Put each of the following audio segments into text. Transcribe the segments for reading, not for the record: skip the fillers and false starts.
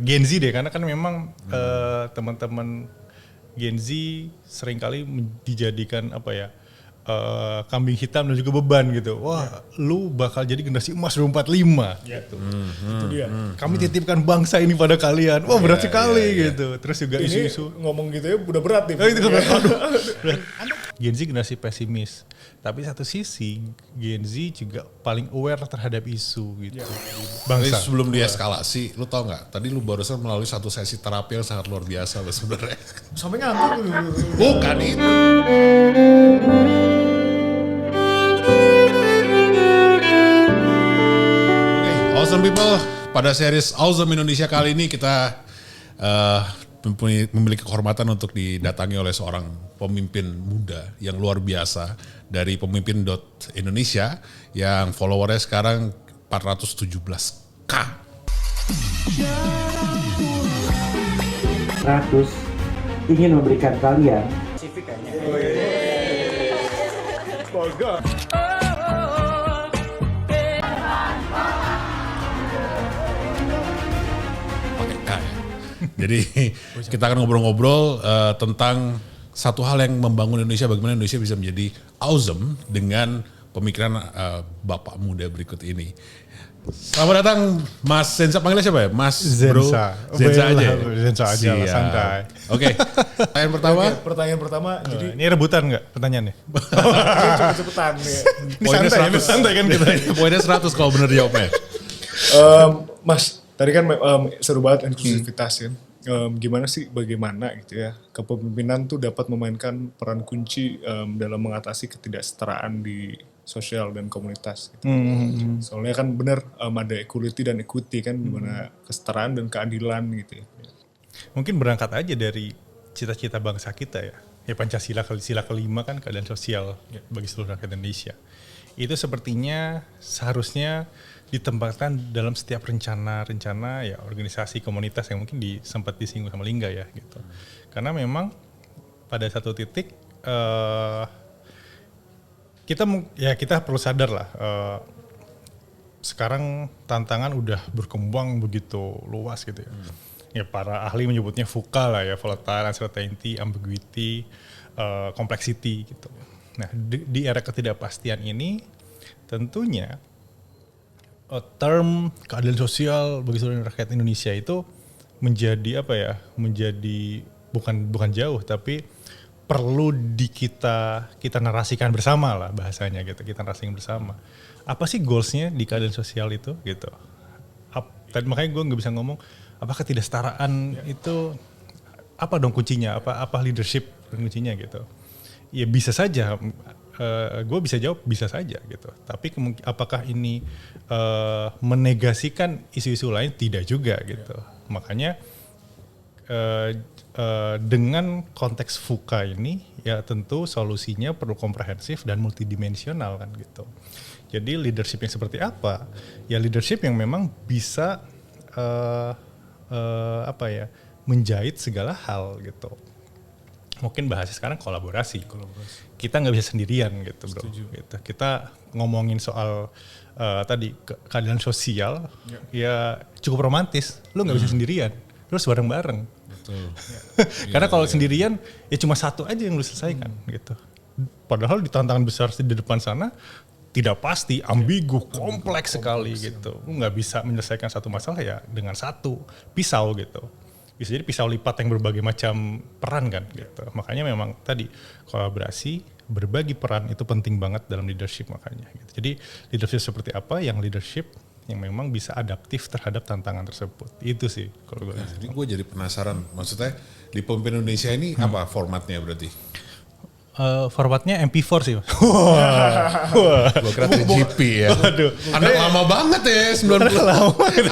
Gen Z deh, karena kan memang teman-teman Gen Z seringkali dijadikan apa ya, kambing hitam dan juga beban gitu. Wah, lu bakal jadi generasi emas 2045 gitu. Itu dia. Kami titipkan bangsa ini pada kalian. Wah, berat sekali gitu. Terus juga Ini isu-isu. ngomong gitu ya udah berat nih. Itu kan berat. Gen Z generasi pesimis. Tapi satu sisi Gen Z juga paling aware terhadap isu gitu. Tapi Bangsa. sebelum dieskalasi, lu tau nggak? Tadi lu barusan melalui satu sesi terapi yang sangat luar biasa loh sebenarnya. Sampai ngantuk. Bukan itu. Oke, awesome people. Pada series Awesome Indonesia kali ini kita memiliki kehormatan untuk didatangi oleh seorang pemimpin muda yang luar biasa dari pemimpin.indonesia yang followernya sekarang 417k. 100 ingin memberikan kalian Pakai K ya. Jadi kita akan ngobrol-ngobrol tentang satu hal yang membangun Indonesia, bagaimana Indonesia bisa menjadi awesome dengan pemikiran bapak muda berikut ini. Selamat datang Mas Zensa, panggilnya siapa ya? Mas Bro? Zensa Zensa aja. Zensa aja lah, Siap. santai. Oke, pertanyaan pertama. Oke, pertanyaan pertama jadi Ini rebutan nggak pertanyaannya? cepet-cepetan nih. Ini santai kan kita. Poinnya 100 kalau bener jawabnya. Mas, tadi kan seru banget inklusivitas kan. Gimana sih bagaimana gitu ya kepemimpinan tuh dapat memainkan peran kunci dalam mengatasi ketidaksetaraan di sosial dan komunitas gitu. Soalnya kan benar ada equality dan equity kan, dimana kesetaraan dan keadilan gitu ya. Mungkin berangkat aja dari cita-cita bangsa kita ya. Ya Pancasila, sila kelima kan keadilan sosial bagi seluruh rakyat Indonesia. Itu sepertinya seharusnya ditempatkan dalam setiap rencana ya organisasi komunitas yang mungkin sempat disinggung sama Lingga ya gitu. Karena memang pada satu titik kita perlu sadar lah, sekarang tantangan udah berkembang begitu luas gitu ya. Ya para ahli menyebutnya VUCA lah ya, volatile, uncertainty, ambiguity, complexity gitu. Nah di era ketidakpastian ini tentunya term keadilan sosial bagi seluruh rakyat Indonesia itu menjadi apa ya? Menjadi bukan jauh, tapi perlu kita narasikan bersama lah bahasanya gitu. Kita narasikan bersama. Apa sih goalsnya di keadilan sosial itu gitu? Tadi makanya gue nggak bisa ngomong apakah ketidaksetaraan itu apa dong kuncinya? Apa leadership kuncinya gitu? Ya bisa saja. Gue bisa jawab bisa saja gitu. Tapi apakah ini menegasikan isu-isu lain? Tidak juga gitu. Makanya dengan konteks VUCA ini ya tentu solusinya perlu komprehensif dan multidimensional kan gitu. Jadi leadership yang seperti apa? Ya leadership yang memang bisa menjahit segala hal gitu. Mungkin bahasa sekarang kolaborasi. Kita nggak bisa sendirian gitu bro. Gitu. Kita ngomongin soal tadi keadilan sosial ya cukup romantis. Lu nggak bisa sendirian, lu harus bareng-bareng. Betul. Karena kalau sendirian ya cuma satu aja yang lu selesaikan gitu. Padahal di tantangan besar di depan sana tidak pasti, ambigu, kompleks sekali gitu. Lu nggak bisa menyelesaikan satu masalah ya dengan satu pisau gitu. Bisa jadi pisau lipat yang berbagai macam peran kan gitu. Makanya memang tadi kolaborasi, berbagi peran itu penting banget dalam leadership makanya gitu. Jadi leadership seperti apa yang leadership yang memang bisa adaptif terhadap tantangan tersebut. Itu sih kalau gue. Jadi gue jadi penasaran, maksudnya di pemimpin Indonesia ini apa formatnya berarti? Formatnya MP4 sih. Gue kira 3GP ya. Waduh. Anak lama banget ya, 90.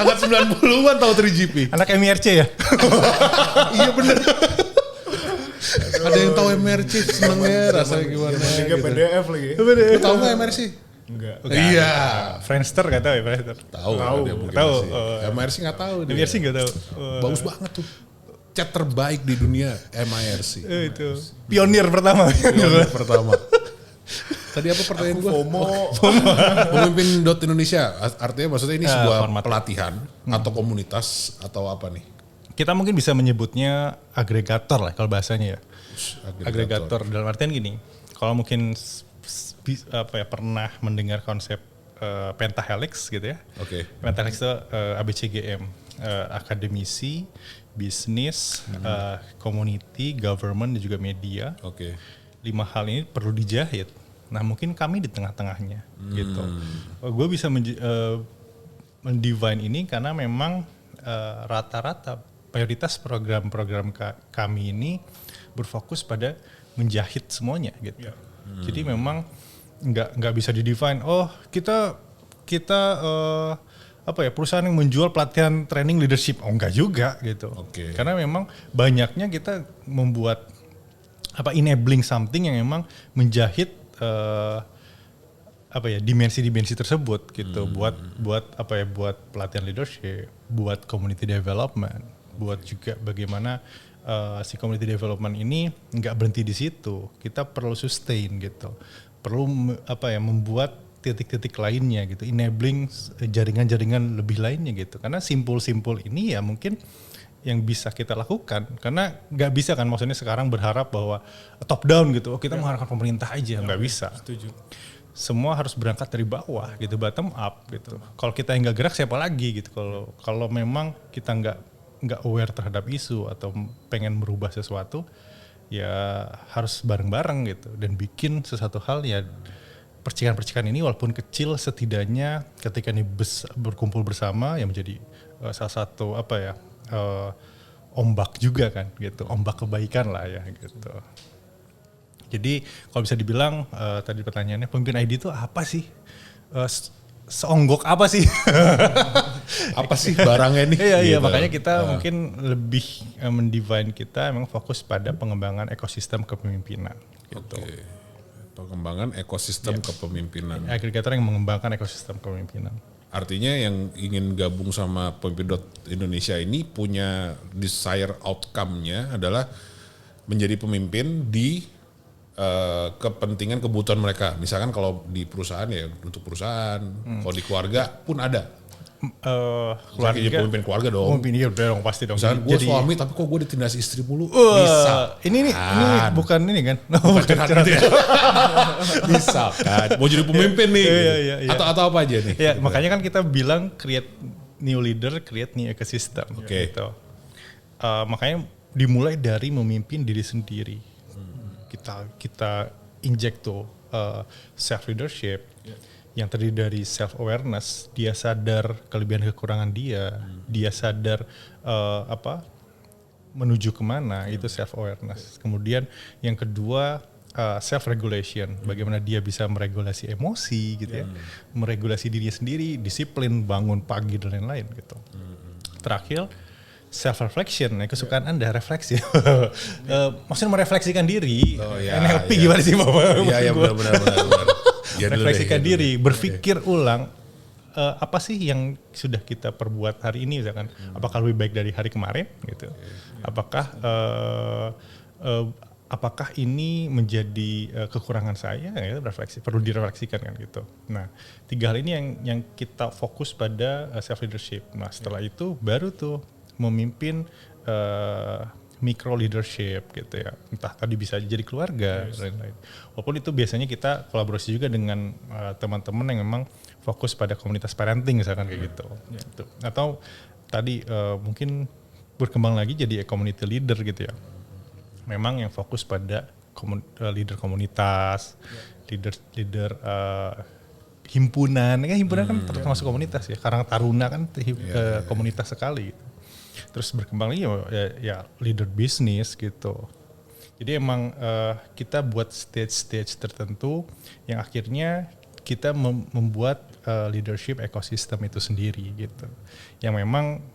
Anak 90-an tahu 3GP. Anak MIRC ya? Iya bener. Ada yang tahu MRC senengnya rasanya gimana Juga gitu. PDF lagi. Lu tahu nggak MRC? Enggak. Iya. Friendster gak tahu ya Friendster? Tahu. Dia mungkin Tahu. masih. MRC nggak tahu. dia. MIRC gak tahu. Bagus banget tuh. Chat terbaik di dunia MIRC. Itu pionir pertama. Pionir pertama. Tadi apa pertanyaan gue? FOMO. Pemimpin Indonesia, artinya maksudnya ini sebuah format. pelatihan atau komunitas atau apa nih? Kita mungkin bisa menyebutnya agregator lah kalau bahasanya ya. Agregator dalam artian gini, kalau mungkin pernah mendengar konsep pentahelix gitu ya. Oke. Pentahelix itu ABCGM, akademisi, bisnis, community, government dan juga media. Oke. 5 hal ini perlu dijahit. Nah mungkin kami di tengah-tengahnya gitu. Gue bisa mendivine ini karena memang rata-rata prioritas program-program kami ini berfokus pada menjahit semuanya gitu. Jadi memang nggak bisa didefine. Oh kita perusahaan yang menjual pelatihan training leadership. Oh enggak juga gitu. Oke. Karena memang banyaknya kita membuat enabling something yang memang menjahit dimensi-dimensi tersebut gitu. Buat pelatihan leadership, buat community development, buat juga bagaimana si community development ini nggak berhenti di situ. Kita perlu sustain gitu. Perlu membuat titik-titik lainnya gitu, enabling jaringan-jaringan lebih lainnya gitu. Karena simpul-simpul ini ya mungkin yang bisa kita lakukan. Karena nggak bisa kan maksudnya sekarang berharap bahwa top down gitu. Oh, kita mengharapkan pemerintah aja, nggak bisa. Setuju. Semua harus berangkat dari bawah gitu, bottom up gitu. Kalau kita yang nggak gerak siapa lagi gitu. Kalau memang kita nggak aware terhadap isu atau pengen merubah sesuatu, ya harus bareng-bareng gitu dan bikin sesuatu hal ya. Percikan-percikan ini walaupun kecil setidaknya ketika ini berkumpul bersama yang menjadi salah satu ombak juga kan gitu, ombak kebaikan lah ya gitu. Jadi kalau bisa dibilang tadi pertanyaannya pemimpin ID itu apa sih? Seonggok apa sih? Apa sih barangnya nih? Iya, Gitu. makanya kita mungkin lebih mendivine kita memang fokus pada pengembangan ekosistem kepemimpinan gitu. Oke. Pengembangan ekosistem kepemimpinan. Agregator yang mengembangkan ekosistem kepemimpinan. Artinya yang ingin gabung sama Pemimpin Indonesia ini punya desire outcome-nya adalah menjadi pemimpin di kepentingan kebutuhan mereka. Misalkan kalau di perusahaan ya untuk perusahaan, kalau di keluarga pun ada. Keluarga, Jadi pemimpin keluarga dong. Pemimpin iya udah dong pasti dong. Misalkan gue Jadi suami tapi kok gue ditindas istri mulu. Bisa. Ini bukan ini kan? Bukan curhat gitu ya. Bisa kan. Mau jadi pemimpin nih. Iya. Atau apa aja nih. Ya, makanya kan kita bilang create new leader, create new ecosystem. Oke. Gitu. Makanya dimulai dari memimpin diri sendiri. Kita inject tuh self leadership. Yang terdiri dari self awareness, dia sadar kelebihan kekurangan dia sadar menuju kemana, itu self awareness. Kemudian yang kedua self regulation, bagaimana dia bisa meregulasi emosi gitu ya, meregulasi dirinya sendiri, disiplin, bangun pagi dan lain-lain gitu. Terakhir self reflection, kesukaan Anda refleksi. Maksudnya merefleksikan diri. NLP gimana sih Bapak? Iya benar. Ya, refleksikan diri, berpikir ulang apa sih yang sudah kita perbuat hari ini misalkan, apakah lebih baik dari hari kemarin gitu, apakah ini menjadi kekurangan saya, ya, perlu direfleksikan kan gitu. Nah 3 hal ini yang kita fokus pada self leadership. Nah setelah itu baru tuh memimpin micro leadership gitu ya, entah tadi bisa jadi keluarga dan lain-lain. Walaupun itu biasanya kita kolaborasi juga dengan teman-teman yang memang fokus pada komunitas parenting misalkan kayak gitu. Gitu. Atau tadi mungkin berkembang lagi jadi community leader gitu ya. Memang yang fokus pada leader komunitas, leader himpunan. Himpunan kan termasuk komunitas ya. Karang Taruna kan komunitas sekali gitu. Terus berkembang lagi ya leader bisnis gitu. Jadi emang kita buat stage-stage tertentu yang akhirnya kita membuat leadership ekosistem itu sendiri gitu. Yang memang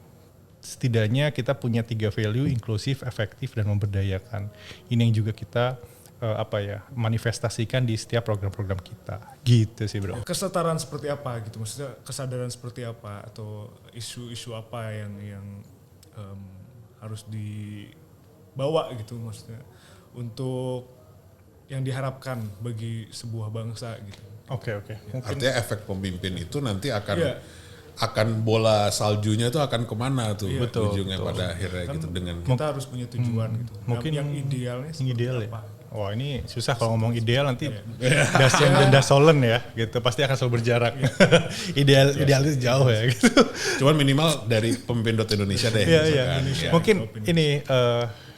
setidaknya kita punya 3 value, inklusif, efektif, dan memberdayakan. Ini yang juga kita manifestasikan di setiap program-program kita. Gitu sih bro. Kesetaraan seperti apa gitu, maksudnya kesadaran seperti apa atau isu-isu apa yang harus dibawa gitu maksudnya untuk yang diharapkan bagi sebuah bangsa gitu. Oke. Artinya efek pemimpin itu nanti akan Iya. akan bola saljunya itu akan kemana tuh Betul, ujungnya pada akhirnya Kan gitu dengan kita harus punya tujuan gitu. mungkin yang idealnya seperti ideal ya. apa? Wah ini susah kalau ngomong ideal nanti Dasen dan Dasolen ya gitu pasti akan selalu berjarak. ideal itu jauh ya gitu. cuman minimal dari pemimpin Indonesia deh. Iya. misalkan. Ya. Mungkin ini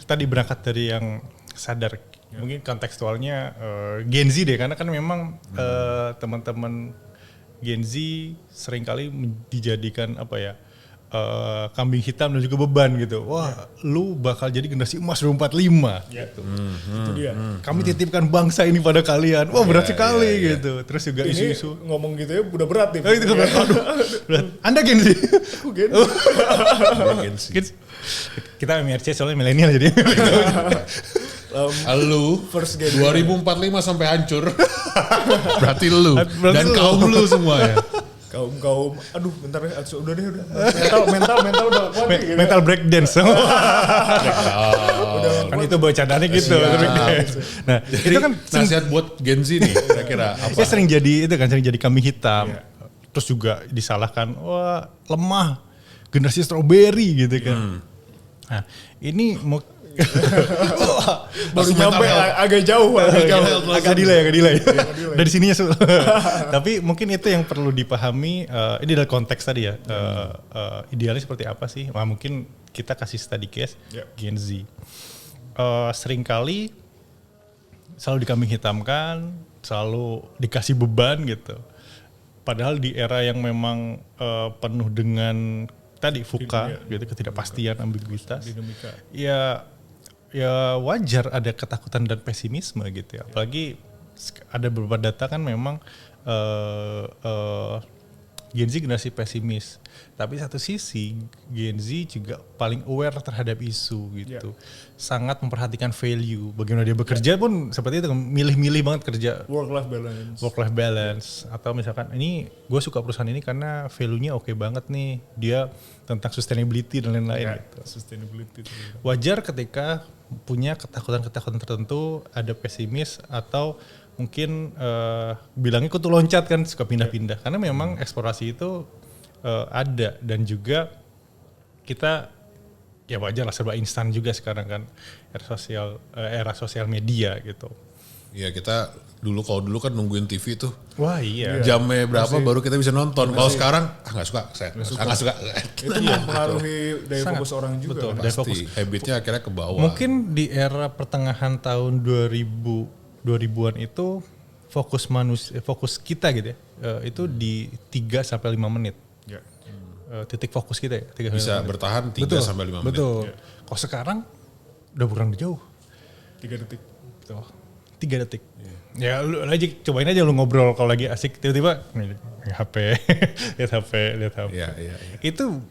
tadi berangkat dari yang sadar. Mungkin kontekstualnya Gen Z deh karena kan memang teman-teman Gen Z seringkali dijadikan apa ya kambing hitam dan juga beban gitu. Wah, lu bakal jadi generasi emas 2045 gitu. Itu dia. Kami titipkan bangsa ini pada kalian. Wah, berat sekali gitu. Terus juga Ini isu-isu. ngomong gitu ya udah berat nih. Oh, itu berat. Aduh, berat. Anda Gen Z. Aku Gen Z. Gen Z. Kita MRC soalnya milenial jadi. Lu First Gen Z. 2045 sampai hancur. Berarti lu Berarti dan lu. kaum lu semua ya. Kaum aduh bentar ya udah deh mental udah kuat nih, gitu. Mental breakdance. Kan itu bacaannya gitu. Nah, itu kan Nasihat buat Gen Z nih kira-kira apa? saya sering jadi kambing hitam. Terus juga disalahkan, wah lemah, generasi strawberry gitu kan. Nah, ini mau Baru nyampe agak jauh. agak delay. Dari sininya Tapi mungkin itu yang perlu dipahami. Ini dari konteks tadi ya. Idealnya seperti apa sih? Wah, mungkin kita kasih study case Gen Z. Seringkali selalu dikambing hitamkan, selalu dikasih beban gitu. Padahal di era yang memang penuh dengan tadi VUCA, gitu, ketidakpastian, ambiguitas. Dinamika. Ya wajar ada ketakutan dan pesimisme gitu ya. Apalagi ada beberapa data kan memang Gen Z generasi pesimis. Tapi satu sisi Gen Z juga paling aware terhadap isu gitu. Sangat memperhatikan value. Bagaimana dia bekerja pun seperti itu, milih-milih banget kerja. Work life balance atau misalkan ini gue suka perusahaan ini karena value-nya oke banget nih. Dia tentang sustainability dan lain-lain gitu. Sustainability. Wajar ketika punya ketakutan-ketakutan tertentu, ada pesimis atau mungkin bilangnya kutu loncat kan suka pindah-pindah karena memang eksplorasi itu ada dan juga kita ya wajar lah serba instan juga sekarang kan era sosial media gitu. Ya kita dulu kan nungguin TV tuh. Wah iya. Jamnya berapa baru kita bisa nonton. Kalau sekarang nggak suka. Nggak suka. Itu mempengaruhi daya fokus orang juga. Betul, Kan? daya fokus. Pasti habitnya akhirnya ke bawah. Mungkin di era pertengahan tahun 2000-an itu fokus kita gitu ya. Itu di 3 sampai 5 menit. Ya. Titik fokus kita ya. 3 Bisa menit. bertahan 3 sampai 5 menit. Betul. Kalau sekarang udah berkurang jauh. 3 detik. Tuh. 3 detik. Ya lu aja cobain aja lu ngobrol kalau lagi asik tiba-tiba nih, HP, lihat HP. Iya. Itu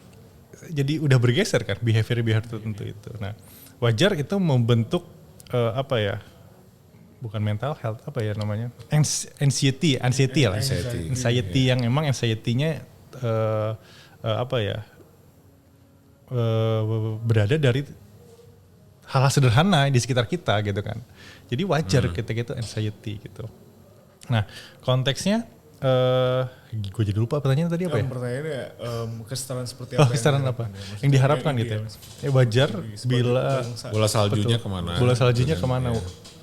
jadi udah bergeser kan behavior tertentu itu. Nah, wajar itu membentuk apa ya? Bukan mental health apa ya namanya? Anxiety lah. Anxiety yang emang anxiety-nya apa ya? Berada dari hal-hal sederhana di sekitar kita gitu kan. Jadi wajar ketika itu anxiety gitu. Nah konteksnya, gue jadi lupa pertanyaan tadi apa ya? Pertanyaannya kesetaraan seperti apa? Kesetaraan apa? Yang diharapkan gitu ya. Wajar bila Bola saljunya kemana? bola saljunya kemana.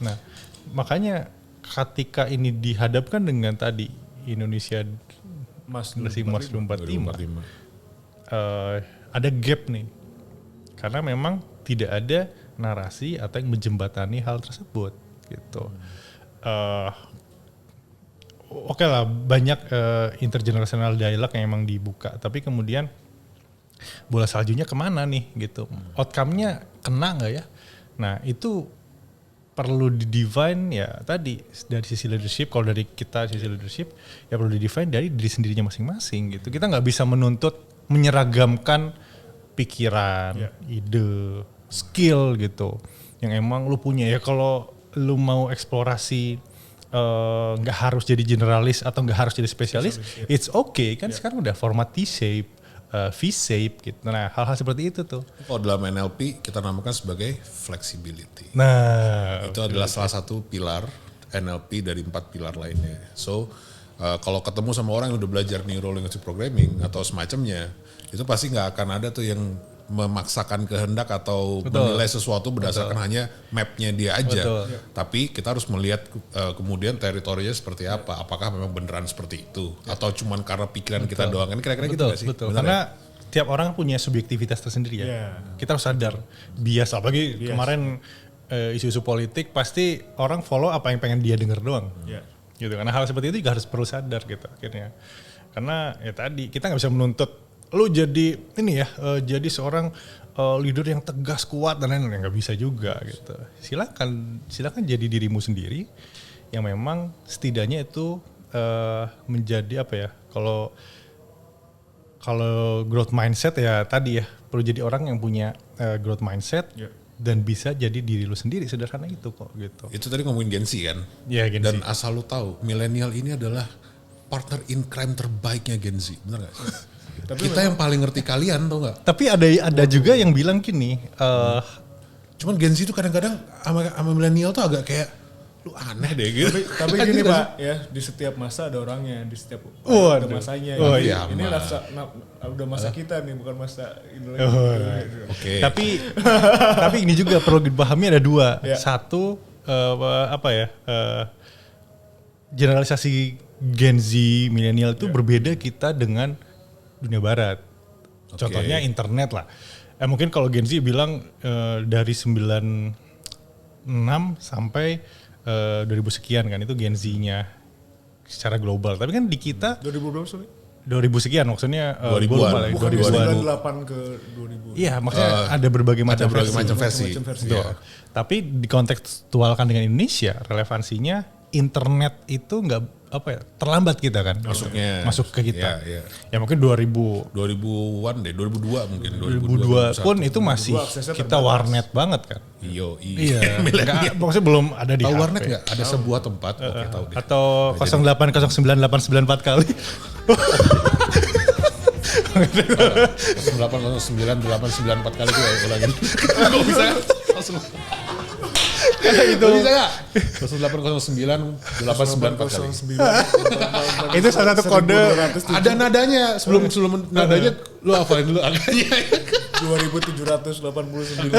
Nah makanya ketika ini dihadapkan dengan tadi Indonesia generasi emas 2045. Ada gap nih. Karena memang tidak ada narasi atau yang menjembatani hal tersebut gitu. Oke lah banyak intergenerational dialog yang emang dibuka, tapi kemudian bola saljunya kemana nih gitu? Outcome-nya kena nggak ya? Nah itu perlu di-define ya tadi dari sisi leadership. Kalau dari kita sisi leadership ya perlu di-define dari diri sendirinya masing-masing gitu. Kita nggak bisa menuntut menyeragamkan pikiran, ide, skill gitu yang emang lu punya ya. Kalau lu mau eksplorasi nggak harus jadi generalis atau nggak harus jadi spesialis, it's okay kan. Sekarang udah format T-shape, V-shape gitu. Nah hal-hal seperti itu tuh. Kalau dalam NLP kita namakan sebagai flexibility. Nah Itu adalah salah satu pilar NLP dari 4 pilar lainnya. So kalau ketemu sama orang yang udah belajar neuro linguistic programming atau semacamnya, itu pasti nggak akan ada tuh yang memaksakan kehendak atau menilai sesuatu berdasarkan hanya mapnya dia aja. Tapi kita harus melihat kemudian teritorinya seperti apa. Apakah memang beneran seperti itu atau cuman karena pikiran kita doang? Kan kira-kira gitu nggak sih? Betul. Bener Karena tiap orang punya subjektivitas tersendiri ya. Kita harus sadar. Bias apalagi kemarin isu-isu politik pasti orang follow apa yang pengen dia denger doang. Gitu. Karena hal seperti itu juga harus perlu sadar gitu akhirnya. Karena ya tadi kita nggak bisa menuntut lu jadi ini ya, jadi seorang leader yang tegas, kuat dan lain-lain, nggak bisa juga gitu. Silakan jadi dirimu sendiri yang memang setidaknya itu menjadi apa ya? Kalau growth mindset ya tadi ya perlu jadi orang yang punya growth mindset dan bisa jadi diri lu sendiri, sederhana itu kok gitu. Itu tadi ngomongin Gen Z kan? Iya, Gen Z. Dan asal lu tahu, milenial ini adalah partner in crime terbaiknya Gen Z, bener gak? Kita yang paling ngerti kalian tau gak? Tapi ada juga yang bilang gini, Cuman Gen Z itu kadang-kadang sama milenial tuh agak kayak, lu aneh deh gitu. Tapi gini Pak, ya di setiap masa ada orangnya, di setiap ada masanya. Oh, Ini iya, udah masa kita nih, bukan masa ini lagi. Oke. Tapi ini juga perlu dipahami ada dua. Satu generalisasi Gen Z milenial itu berbeda kita dengan dunia barat. Contohnya internet lah. Mungkin kalau Gen Z bilang dari 96 sampai 2000 sekian kan itu Gen Z-nya secara global. Tapi kan di kita 2000 berapa sorry? 2000 sekian maksudnya 2000-an. Bukan 98 ke 2000. Iya, maksudnya ada berbagai macam versi. Betul. Tapi dikontekstualkan dengan Indonesia, relevansinya internet itu nggak terlambat kita kan masuk ke kita. Iya. Ya mungkin 2000-an deh, 2002 mungkin. 2002 pun itu masih kita warnet banget kan. Iya. Maksudnya belum ada di Tahu HP. warnet nggak? Ada sebuah tempat. Oke, tahu deh. Atau 0809894 kali. 0809894 kali itu ulangin. Kok bisa langsung? Itu bisa nggak? 0809894 kali. Itu salah satu kode. Ada nadanya sebelum nadanya lu hafalin dulu angkanya. 2789.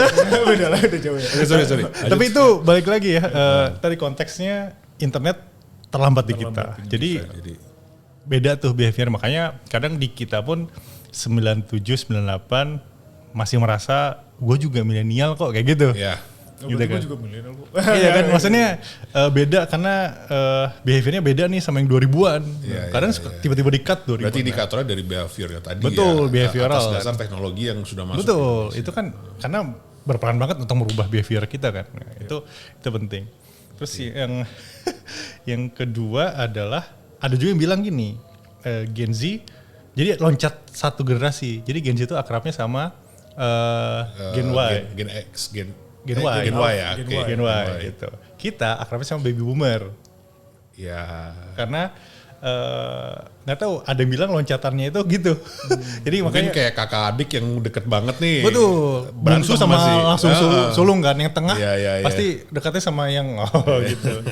Beda lah, udah jauh ya. Sorry. Tapi itu balik lagi ya. Tadi konteksnya internet terlambat di kita. Jadi beda tuh behavior, makanya kadang di kita pun 97, 98 masih merasa gue juga milenial kok kayak gitu. Iya. Gitu kan. Gue juga milenial kok. Iya kan, maksudnya beda karena behaviornya beda nih sama yang 2000-an. Kadang tiba-tiba di-cut 2000-an. Berarti indikatornya dari behavior ya tadi. Betul, behavioral. Atas dasar teknologi yang sudah masuk. Betul, itu kan karena berperan banget untuk merubah behavior kita kan. Nah, itu penting. Terus yang kedua adalah ada juga yang bilang gini, Gen Z, jadi loncat satu generasi. Jadi Gen Z itu akrabnya sama Gen Y. Gen X, Gen Y. Gen Y ya. Gen Y gitu. Kita akrabnya sama baby boomer. Ya. Karena nggak tahu, ada yang bilang loncatannya itu gitu. Jadi Mungkin makanya kayak kakak adik yang deket banget nih. betul. Berantem Bungsu sama masih. langsung sulung kan, yang tengah Iya. pasti dekatnya sama yang gitu.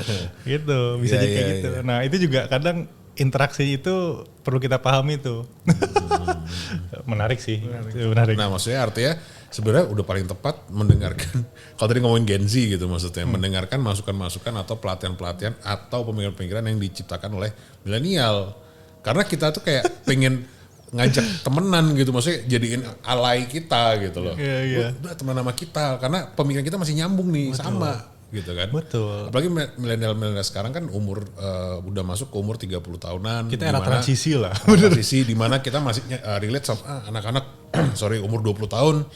Gitu, bisa jadi kayak gitu. Nah, itu juga kadang interaksi itu perlu kita pahami tuh. Menarik sih. Menarik. Nah, maksudnya artinya sebenarnya udah paling tepat mendengarkan, kalau tadi ngomongin Gen Z gitu maksudnya, mendengarkan masukan-masukan atau pelatihan-pelatihan atau pemikiran-pemikiran yang diciptakan oleh milenial. Karena kita tuh kayak pengen ngajak temenan gitu, maksudnya jadiin alay kita gitu loh. Iya. Udah temenan sama kita, karena pemikiran kita masih nyambung nih, sama gitu kan. Betul. Apalagi milenial sekarang kan umur udah masuk ke umur 30 tahunan. Kita era transisi lah. Transisi di mana kita masih relate sama anak-anak umur 20 tahun.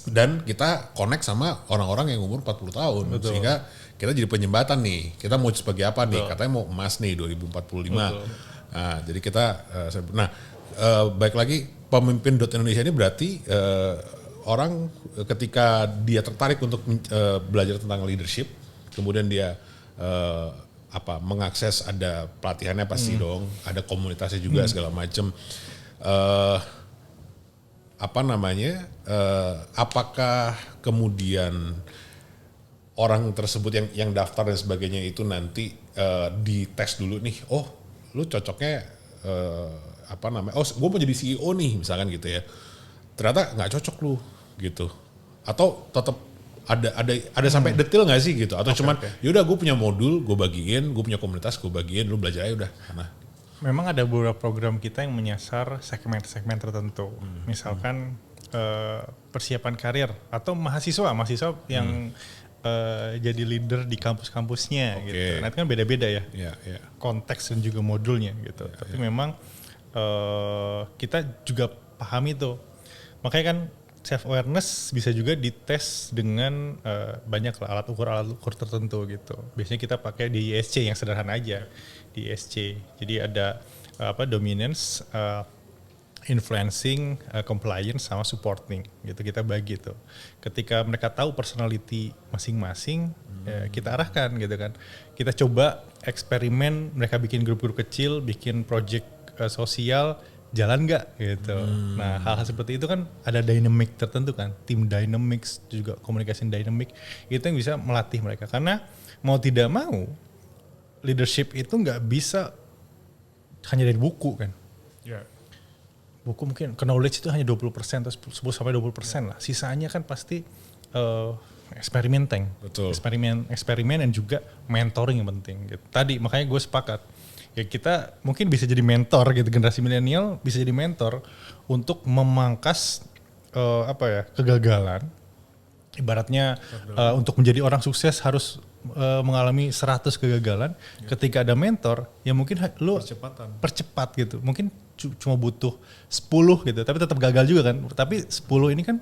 Dan kita connect sama orang-orang yang umur 40 tahun. Betul. Sehingga kita jadi penyembatan nih. Kita mau sebagai apa nih? Katanya mau emas nih 2045. Nah, jadi kita baik lagi pemimpin Indonesia ini berarti orang ketika dia tertarik untuk belajar tentang leadership, kemudian dia mengakses, ada pelatihannya pasti dong, ada komunitasnya juga segala macam. Apakah kemudian orang tersebut yang daftar dan sebagainya itu nanti dites dulu nih, oh lu cocoknya gue mau jadi CEO nih misalkan gitu ya, ternyata nggak cocok lu gitu, atau tetap ada sampai detail nggak sih gitu, atau cuman yaudah gue punya modul gue bagiin, gue punya komunitas gue bagiin, lu belajar aja udah. Nah, memang ada beberapa program kita yang menyasar segmen-segmen tertentu, misalkan persiapan karir atau mahasiswa yang jadi leader di kampus-kampusnya gitu. Nanti kan beda-beda ya, konteks dan juga modulnya gitu. Tapi memang kita juga pahami tuh, makanya kan self awareness bisa juga dites dengan banyak lah alat ukur tertentu gitu. Biasanya kita pakai di ISC yang sederhana aja, di ISC. Jadi ada dominance, influencing, compliance sama supporting gitu, kita bagi tuh. Ketika mereka tahu personality masing-masing, kita arahkan gitu kan. Kita coba eksperimen, mereka bikin grup-grup kecil, bikin project sosial, jalan nggak gitu. Nah hal-hal seperti itu kan ada dynamic tertentu kan, tim dynamics juga communication dynamic, itu yang bisa melatih mereka, karena mau tidak mau leadership itu nggak bisa hanya dari buku kan. Buku mungkin knowledge itu hanya 20% atau 10-20% lah, sisanya kan pasti eksperimen eksperimen dan juga mentoring yang penting gitu. Tadi makanya gue sepakat ya, kita mungkin bisa jadi mentor gitu, generasi milenial bisa jadi mentor untuk memangkas kegagalan. Ibaratnya untuk menjadi orang sukses harus mengalami 100 kegagalan. Ketika ada mentor, ya mungkin lu percepat gitu. Mungkin cuma butuh 10 gitu, tapi tetap gagal juga kan. Tapi 10 ini kan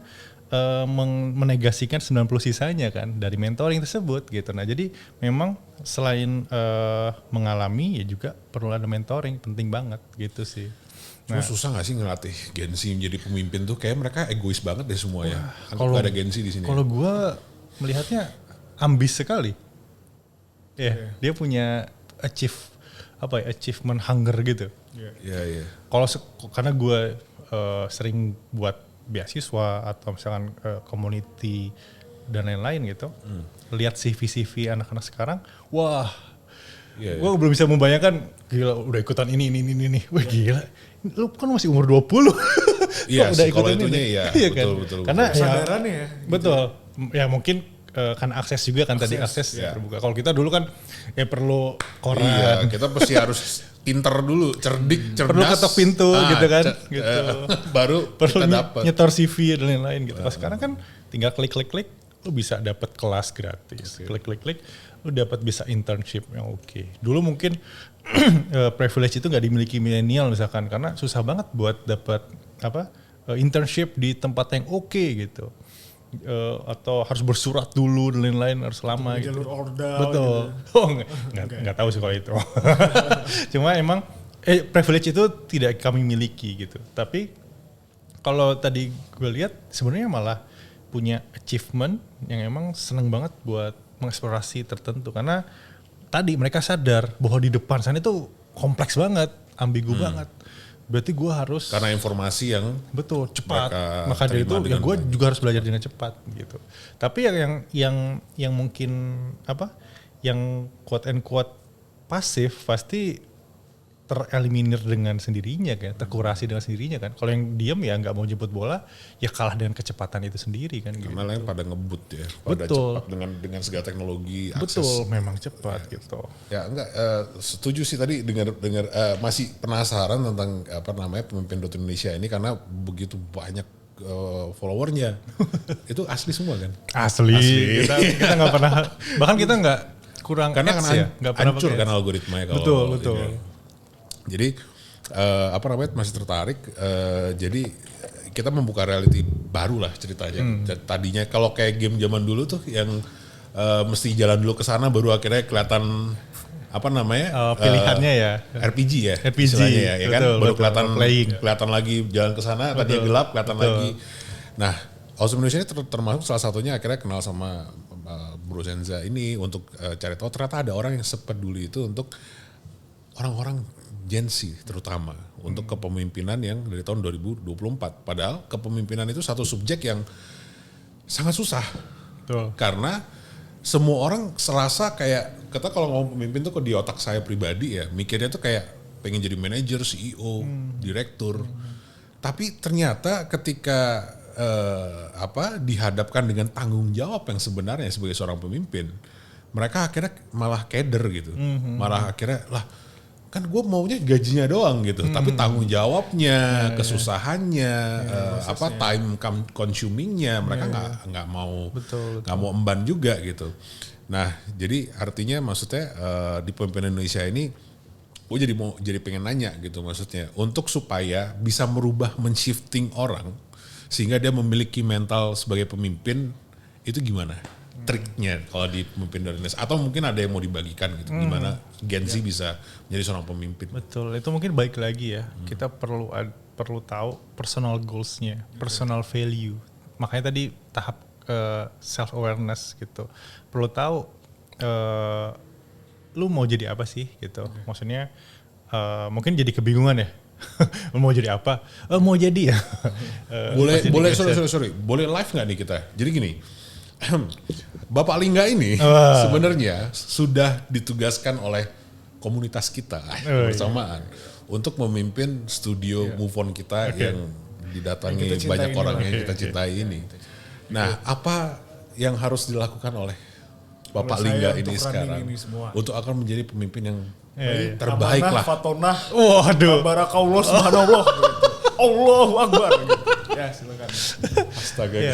menegasikan 90 sisanya kan dari mentoring tersebut gitu. Nah jadi memang selain mengalami ya juga perlu ada mentoring, penting banget gitu sih. Nah, susah gak sih ngelatih Gen Z menjadi pemimpin tuh? Kayak mereka egois banget deh semua ya. Kalau gak ada Gen Z di sini. Kalau gue melihatnya ambis sekali. Dia punya achievement hunger gitu. Kalau karena gue sering buat beasiswa atau misalkan community dan lain-lain gitu, lihat CV anak-anak sekarang, wah, gue belum bisa membayangkan, gila udah ikutan ini, wah gila, lu kan masih umur 20. Iya udah sih, kalau ikutan itunya iya betul, kan? betul. Karena kesadarannya ya. Betul, ya mungkin kan akses juga kan tadi akses terbuka. Kalau kita dulu kan ya perlu koran. Iya, kita pasti harus pinter dulu, cerdas. Perlu ketok pintu gitu kan. Gitu. Baru perlu kita dapat. nyetor CV dan lain-lain gitu. Pas sekarang kan tinggal klik, lu bisa dapat kelas gratis. Klik, lu dapat bisa internship yang oke. Dulu mungkin privilege itu nggak dimiliki milenial misalkan, karena susah banget buat dapat internship di tempat yang oke gitu. Atau harus bersurat dulu dan lain-lain, harus lama gitu. Jalur ordal. Betul. Gitu. Oh nggak tahu sih kalau itu. Cuma emang privilege itu tidak kami miliki gitu. Tapi kalau tadi gue lihat sebenarnya malah punya achievement yang emang seneng banget buat mengeksplorasi tertentu, karena tadi mereka sadar bahwa di depan sana itu kompleks banget, ambigu banget. Berarti gue harus, karena informasi yang betul cepat, maka dari itu ya gue juga harus belajar dengan cepat gitu. Tapi yang mungkin yang quote and quote pasif pasti tereliminir dengan sendirinya kan, terkurasi dengan sendirinya kan. Kalau yang diem ya nggak mau jemput bola, ya kalah dengan kecepatan itu sendiri kan. Karena gitu. pada ngebut ya, pada betul. cepat dengan segala teknologi, akses. Betul, memang cepat gitu. Ya enggak, setuju sih tadi dengar masih penasaran tentang pemimpin Indonesia ini karena begitu banyak followernya. Itu asli semua kan? Asli. Kita nggak pernah, bahkan kita nggak kurang karena ads ya, nggak pernah hancur kan algoritmanya kalau betul. Jadi masih tertarik. Jadi kita membuka reality baru lah ceritanya. Tadinya kalau kayak game zaman dulu tuh yang mesti jalan dulu ke sana baru akhirnya kelihatan pilihannya ya. RPG ya. RPG istilahnya ya kan. Baru kelihatan lagi jalan ke sana, tadinya gelap kelihatan lagi. Nah, Awesome Indonesia ini termasuk salah satunya akhirnya kenal sama Bro Zenza ini untuk cari tahu ternyata ada orang yang sepeduli itu untuk orang-orang Gen Z terutama untuk kepemimpinan yang dari tahun 2024. Padahal kepemimpinan itu satu subjek yang sangat susah. Betul. Karena semua orang serasa kayak, kata kalau ngomong pemimpin tuh kok di otak saya pribadi ya, mikirnya tuh kayak pengen jadi manajer, CEO, direktur. Tapi ternyata ketika dihadapkan dengan tanggung jawab yang sebenarnya sebagai seorang pemimpin, mereka akhirnya malah keder gitu. Malah akhirnya lah, kan gue maunya gajinya doang gitu, tapi tanggung jawabnya, kesusahannya, time consumingnya mereka nggak mau emban juga gitu. Nah, jadi artinya maksudnya di pemimpinan Indonesia ini, gue jadi pengen nanya gitu, maksudnya untuk supaya bisa merubah men-shifting orang sehingga dia memiliki mental sebagai pemimpin, itu gimana? Triknya kalau di pemimpin Indonesia, atau mungkin ada yang mau dibagikan gitu, gimana Gen Z bisa menjadi seorang pemimpin? Betul, itu mungkin baik lagi ya, kita perlu tahu personal goals-nya, personal value. Makanya tadi tahap self awareness gitu, perlu tahu lu mau jadi apa sih gitu. Maksudnya mungkin jadi kebingungan ya. Mau jadi apa? Mau jadi ya. Boleh sorry, boleh live nggak nih kita? Jadi gini. Bapak Lingga ini sebenarnya sudah ditugaskan oleh komunitas kita bersamaan untuk memimpin studio Move On kita yang didatangi banyak orang yang kita cintai ini. Nah, apa yang harus dilakukan oleh Bapak Lingga ini sekarang untuk akan menjadi pemimpin yang terbaik lah? Fatonah, waduh, barakallah, subhanallah, Allahu Akbar. Ya silakan. Astaga. Ya.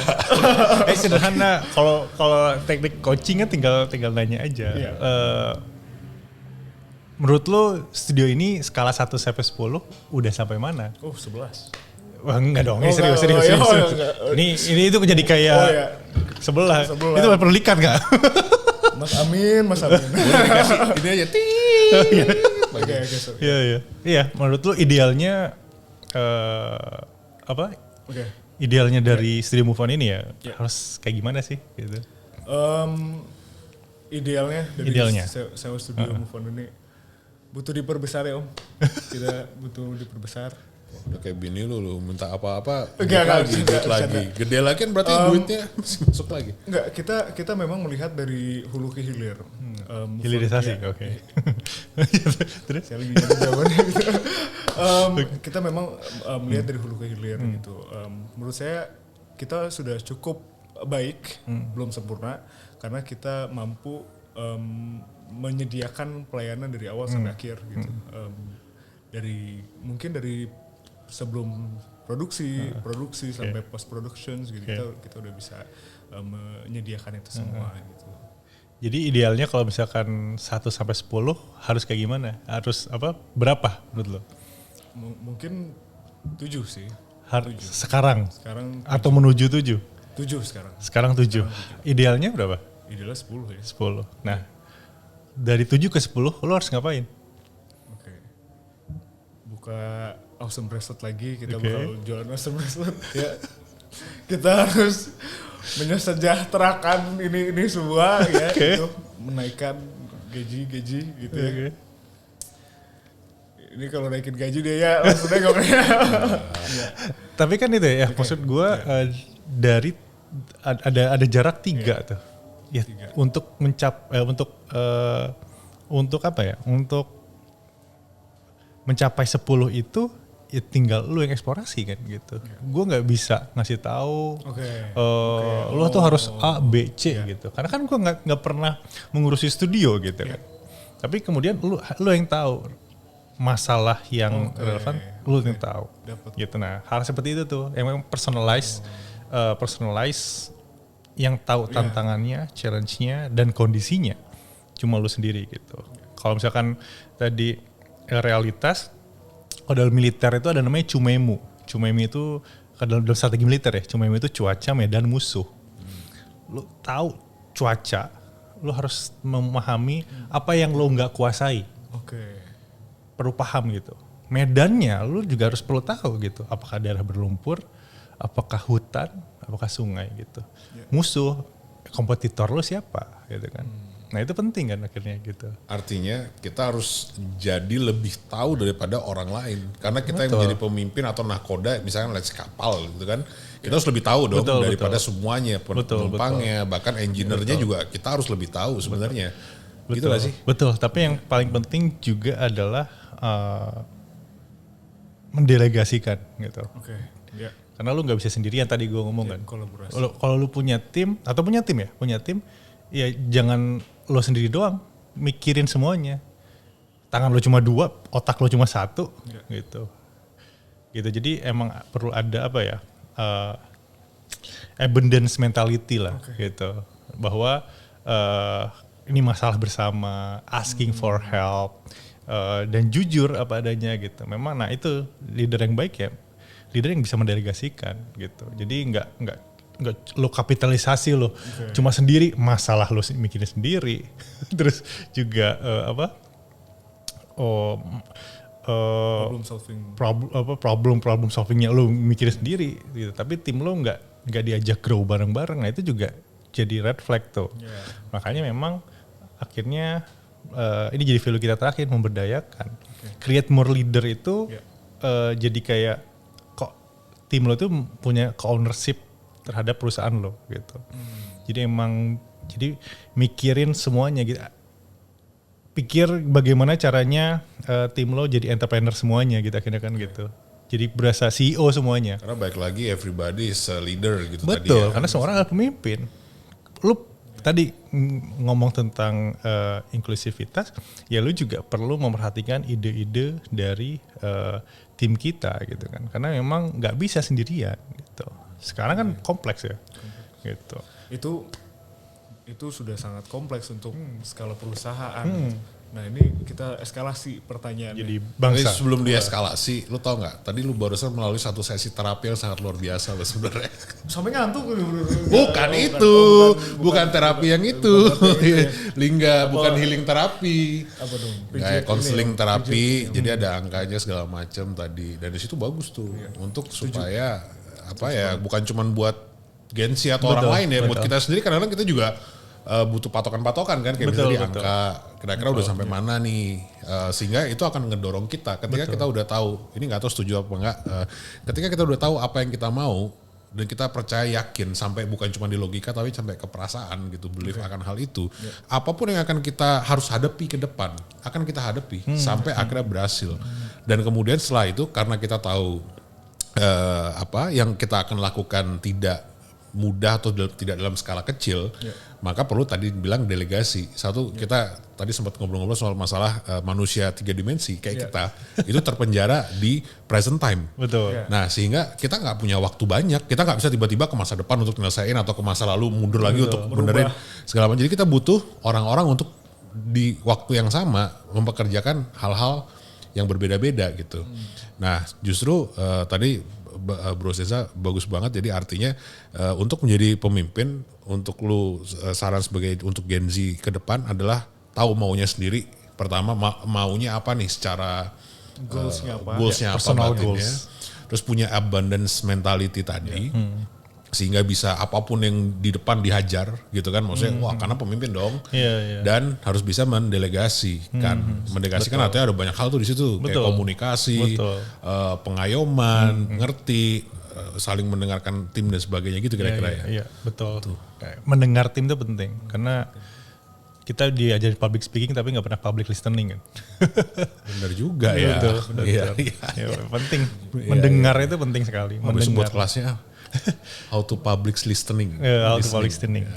Sederhana, kalau teknik coaching kan tinggal nanya aja. Menurut lo studio ini skala 1 sampai 10 udah sampai mana? 11. Wah enggak dong, ini serius. Ini itu menjadi kayak sebelah. Itu perlu likat nggak? Mas Amin. Boleh dikasih ini aja. Oke, sorry. Iya. Menurut lo idealnya idealnya dari studio Move On ini ya harus kayak gimana sih gitu? Idealnya sewa studio Move On ini butuh diperbesar ya Om. Kita butuh diperbesar. Udah kayak bini lu minta apa-apa enggak, lagi. Gede lagi kan berarti duitnya masih masuk lagi. Enggak, kita memang melihat dari hulu ke hilir. Hilirisasi, oke. Terus? Saya lagi nyari jawabannya gitu. Kita memang melihat dari hulu ke hilir gitu. Menurut saya kita sudah cukup baik, belum sempurna, karena kita mampu menyediakan pelayanan dari awal sampai akhir gitu. Mungkin dari sebelum produksi sampai post production gitu, kita udah bisa menyediakan itu semua gitu. Jadi idealnya kalau misalkan 1 sampai 10 harus kayak gimana? Harus berapa menurut lo? Mungkin 7 sih. Sekarang 7. Atau menuju 7? 7 sekarang. Sekarang 7. Idealnya berapa? Idealnya 10 ya. 10. Nah, dari 7 ke 10 lo harus ngapain? Oke. Buka Awesome Bracelet lagi, kita bakal jualan Awesome Bracelet ya. Kita harus menyejahterakan ini semua ya, gitu. Menaikkan gaji gitu ya. Ini kalau naikin gaji dia ya maksudnya gak pernah. Tapi kan itu ya, maksud gue dari ada jarak 3 tuh. Ya, 3. Untuk Untuk mencapai 10 itu ya tinggal lu yang eksplorasi kan gitu. Gue nggak bisa ngasih tahu lo tuh harus A, B, C gitu. Karena kan gue nggak pernah mengurusi studio gitu kan. Tapi kemudian lu yang tahu masalah yang relevan, lu yang tahu. Gitu. Nah, hal seperti itu tuh yang memang personalize yang tahu tantangannya, challenge-nya dan kondisinya cuma lu sendiri gitu. Kalau misalkan tadi realitas, kalau dalam militer itu ada namanya cumemu. Cumemu itu dalam strategi militer ya. Cumemu itu cuaca, medan, musuh. Lu tahu cuaca, lu harus memahami apa yang lu nggak kuasai. Perlu paham gitu. Medannya lu juga harus perlu tahu gitu. Apakah daerah berlumpur, apakah hutan, apakah sungai gitu. Musuh, kompetitor lu siapa gitu kan. Nah itu penting kan akhirnya gitu. Artinya kita harus jadi lebih tahu daripada orang lain. Karena kita yang Betul. menjadi pemimpin atau nahkoda, misalnya let's kapal gitu kan. Kita harus lebih tahu dong Betul, daripada betul. semuanya, penumpangnya, bahkan engineer-nya juga kita harus lebih tahu sebenarnya. Gitu Betul, gak sih? betul. Tapi yang paling penting juga adalah mendelegasikan gitu. Oke. Ya. Karena lu nggak bisa sendirian tadi gue ngomong kan. Kolaborasi. Kalau lu punya tim atau punya tim ya jangan lo sendiri doang mikirin semuanya. Tangan lo cuma 2, otak lo cuma 1 gitu. Gitu. Jadi emang perlu ada apa ya? Abundance mentality lah gitu. Bahwa ini masalah bersama, asking for help dan jujur apa adanya gitu. Memang nah itu leader yang baik ya. Leader yang bisa mendelegasikan gitu. Jadi nggak lo kapitalisasi lo cuma sendiri, masalah lo mikirin sendiri. Terus juga problem solvingnya lo mikirin sendiri gitu. Tapi tim lo nggak diajak grow bareng-bareng. Nah itu juga jadi red flag tuh. Makanya memang akhirnya ini jadi value kita terakhir, memberdayakan. Create more leader itu jadi kayak tim lo tuh punya ownership terhadap perusahaan lo gitu. Jadi emang mikirin semuanya gitu. Pikir bagaimana caranya tim lo jadi entrepreneur semuanya gitu akhirnya kan gitu. Jadi berasa CEO semuanya. Karena baik lagi everybody is a leader gitu. Betul, tadi ya. karena semua orang adalah pemimpin. Lu tadi ngomong tentang inklusivitas, ya lu juga perlu memperhatikan ide-ide dari tim kita gitu kan. Karena memang nggak bisa sendirian gitu. Sekarang kan kompleks ya. Gitu. Itu sudah sangat kompleks untuk skala perusahaan. Nah ini kita eskalasi pertanyaan. Jadi Tapi bangsa. sebelum dieskalasi, lu tau nggak? Tadi lu barusan melalui satu sesi terapi yang sangat luar biasa loh sebenarnya. Sampai ngantuk. Bukan itu, bukan terapi yang itu. Lingga, bukan healing terapi. Apa dong? Kayak konseling terapi, jadi ada angkanya segala macam tadi. Dan di situ bagus tuh untuk supaya apa ya, bukan cuman buat gengsi atau orang lain ya, buat kita sendiri kadang-kadang kita juga butuh patokan-patokan kan, kayak misalnya di angka kira-kira udah sampai mana nih, sehingga itu akan ngedorong kita ketika kita udah tahu, ini nggak tahu setuju apa enggak, ketika kita udah tahu apa yang kita mau dan kita percaya yakin sampai bukan cuma di logika tapi sampai ke perasaan gitu, belief akan hal itu, apapun yang akan kita harus hadapi ke depan akan kita hadapi sampai akhirnya berhasil. Dan kemudian setelah itu karena kita tahu apa yang kita akan lakukan tidak mudah atau tidak dalam skala kecil, maka perlu tadi bilang delegasi. Satu, kita tadi sempat ngobrol-ngobrol soal masalah manusia 3 dimensi kayak kita itu terpenjara di present time. Betul. Nah sehingga kita nggak punya waktu banyak, kita nggak bisa tiba-tiba ke masa depan untuk nyelesain atau ke masa lalu mundur lagi untuk benerin segala macam. Jadi kita butuh orang-orang untuk di waktu yang sama mempekerjakan hal-hal yang berbeda-beda gitu. Nah justru tadi Bro Seza bagus banget, jadi artinya untuk menjadi pemimpin, untuk lu saran sebagai untuk Gen Z ke depan adalah tahu maunya sendiri. Pertama maunya apa nih secara goalsnya apa, personal batinnya. goals. Terus punya abundance mentality tadi. Sehingga bisa apapun yang di depan dihajar gitu kan, maksudnya wah karena pemimpin dong. Dan harus bisa mendelegasikan. Mendelegasikan artinya ada banyak hal tuh di situ, kayak komunikasi, pengayoman, ngerti, saling mendengarkan tim dan sebagainya gitu kira-kira ya. Iya, betul. Kayak mendengar tim itu penting karena kita diajarin public speaking tapi nggak pernah public listening kan. Benar juga ya. Betul. Iya. Ya, penting. Mendengar itu penting sekali. Besok buat kelasnya how to public listening. How to public listening.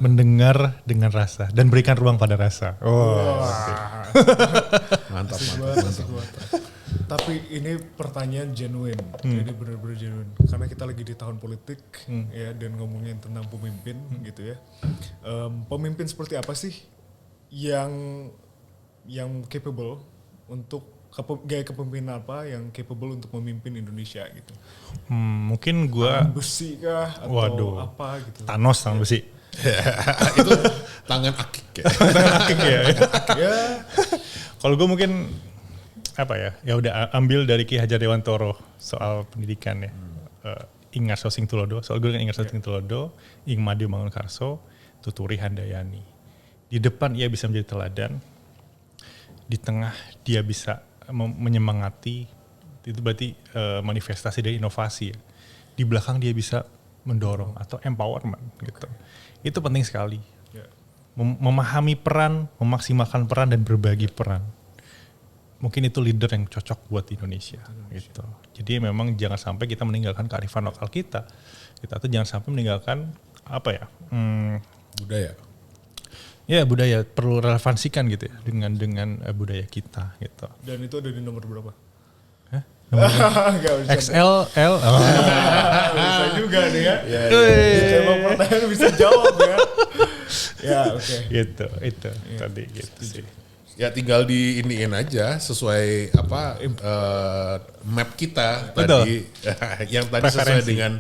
Mendengar dengan rasa dan berikan ruang pada rasa. Mantap. Tapi ini pertanyaan genuine, jadi benar-benar genuine. Karena kita lagi di tahun politik, ya, dan ngomongin tentang pemimpin, gitu ya. Pemimpin seperti apa sih yang capable untuk gaya kepemimpinan apa yang capable untuk memimpin Indonesia gitu? Mungkin gua besi kah atau apa gitu? Thanos tangan besi. Itu tangan akik ya. Tangan akik ya. Ya. Kalau gue mungkin apa ya? Ya udah ambil dari Ki Hajar Dewantoro soal pendidikan ya. Ingar Sosing Tulodo, soal gue kan Ingar Sosing Tulodo, Ing Made Mangunkarso, Tuturi Handayani. Di depan ia bisa menjadi teladan, di tengah dia bisa menyemangati, itu berarti manifestasi dari inovasi ya. Di belakang dia bisa mendorong atau empowerment gitu. Itu penting sekali. Memahami peran, memaksimalkan peran dan berbagi peran. Mungkin itu leader yang cocok buat Indonesia. Gitu. Jadi memang jangan sampai kita meninggalkan kearifan lokal kita. Kita tuh jangan sampai meninggalkan apa ya? Budaya. Ya budaya perlu relevansikan gitu ya dengan budaya kita gitu. Dan itu ada di nomor berapa? Hah? Nggak bisa. XL, L. Bisa juga nih ya. Emang pertanyaan bisa jawab ya. Ya oke. Gitu, itu tadi gitu sih. Ya tinggal di iniin aja sesuai apa map kita Betul. tadi yang tadi sesuai Preferensi. dengan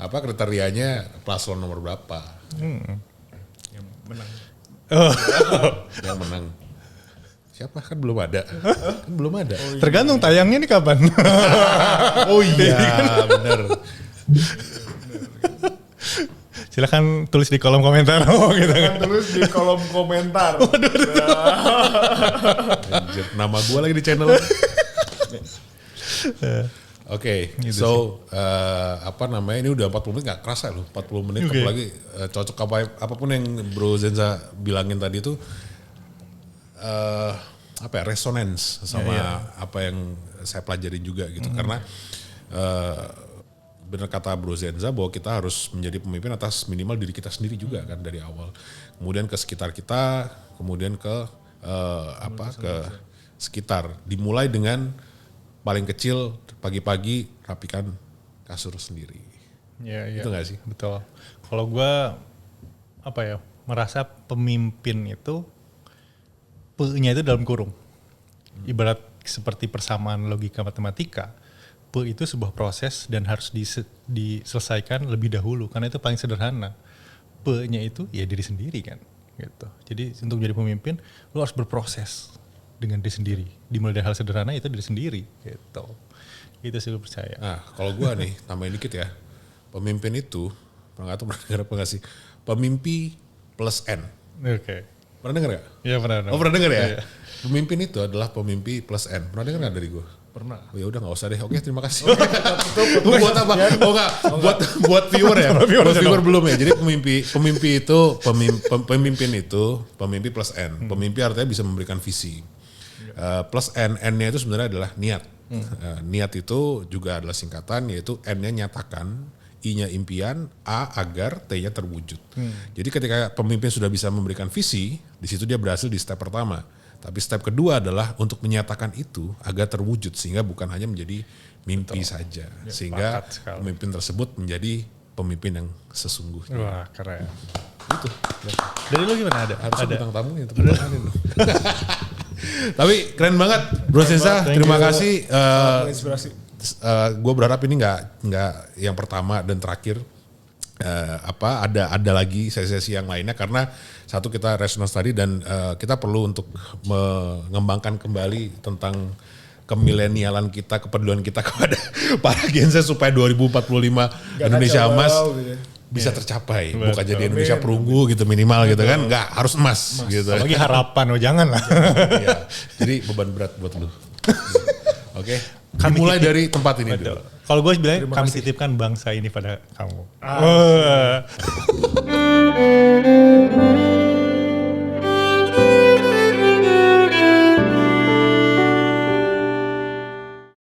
apa kriterianya paslon nomor berapa Yang menang. yang menang. Siapa kan belum ada. Kan belum ada. Tergantung tayangnya nih kapan. Oh iya, benar. Silakan tulis di kolom komentar. Oh, gitu. Kan tulis di kolom komentar. Anjir, nama gue lagi di channel. Oke, so apa namanya ini udah 40 menit gak kerasa loh, 40 menit Oke. apalagi cocok apapun yang Bro Zenza bilangin tadi itu apa ya resonance sama apa yang saya pelajarin juga gitu karena benar kata Bro Zenza bahwa kita harus menjadi pemimpin atas minimal diri kita sendiri juga kan dari awal, kemudian ke sekitar kita, kemudian ke ke sekitar, dimulai dengan paling kecil pagi-pagi rapikan kasur sendiri. Ya, Itu nggak sih? Betul. Kalau gue apa ya merasa pemimpin itu P-nya itu dalam kurung. Ibarat seperti persamaan logika matematika, P itu sebuah proses dan harus diselesaikan lebih dahulu karena itu paling sederhana. P-nya itu ya diri sendiri kan, gitu. Jadi untuk menjadi pemimpin, lo harus berproses dengan diri sendiri. Dimulai dari hal sederhana itu diri sendiri, gitu. Itu sih gue percaya. Nah, kalau gua nih tambahin dikit ya. Pemimpin itu pernah dengar apa nggak sih? Pemimpi plus N. Oke. Pernah dengar nggak? Iya pernah. Oh pernah dengar ya? Iya. Pemimpin itu adalah pemimpi plus N. Pernah dengar nggak dari gua? Pernah. Oh ya udah nggak usah deh. Oke terima kasih. Buat apa? Oh enggak. Buat viewer ya. Buat viewer belum ya. Jadi pemimpin itu pemimpi plus N. Pemimpi artinya bisa memberikan visi. Plus N-nya itu sebenarnya adalah niat. Niat itu juga adalah singkatan, yaitu N-nya nyatakan, I-nya impian, A agar, T-nya terwujud. Jadi ketika pemimpin sudah bisa memberikan visi, di situ dia berhasil di step pertama. Tapi step kedua adalah untuk menyatakan itu agar terwujud, sehingga bukan hanya menjadi mimpi saja. Sehingga sepakat sekali. pemimpin tersebut menjadi pemimpin yang sesungguhnya. Wah keren. Itu. Dari lu gimana ada? Harusnya Ada. bintang tamu yang tepuk tanganin. Tapi keren banget Bro Sensa, Thank terima you. kasih. Inspirasi. Gue berharap ini nggak yang pertama dan terakhir. Ada lagi sesi-sesi yang lainnya karena satu kita resonance tadi dan kita perlu untuk mengembangkan kembali tentang kemilenialan kita, kepedulian kita kepada para Gen Z supaya 2045 Indonesia kacau emas balau gitu ya. bisa tercapai, Betul. bukan jadi Indonesia perunggu gitu minimal gitu kan, nggak harus emas gitu. Apalagi harapan, oh jangan lah. Iya. Jadi beban berat buat lu. Oke. Kami Mulai titip- dari tempat ini Betul. dulu. Kalau gue bilang Terima kami kasih. titipkan bangsa ini pada kamu. Wah.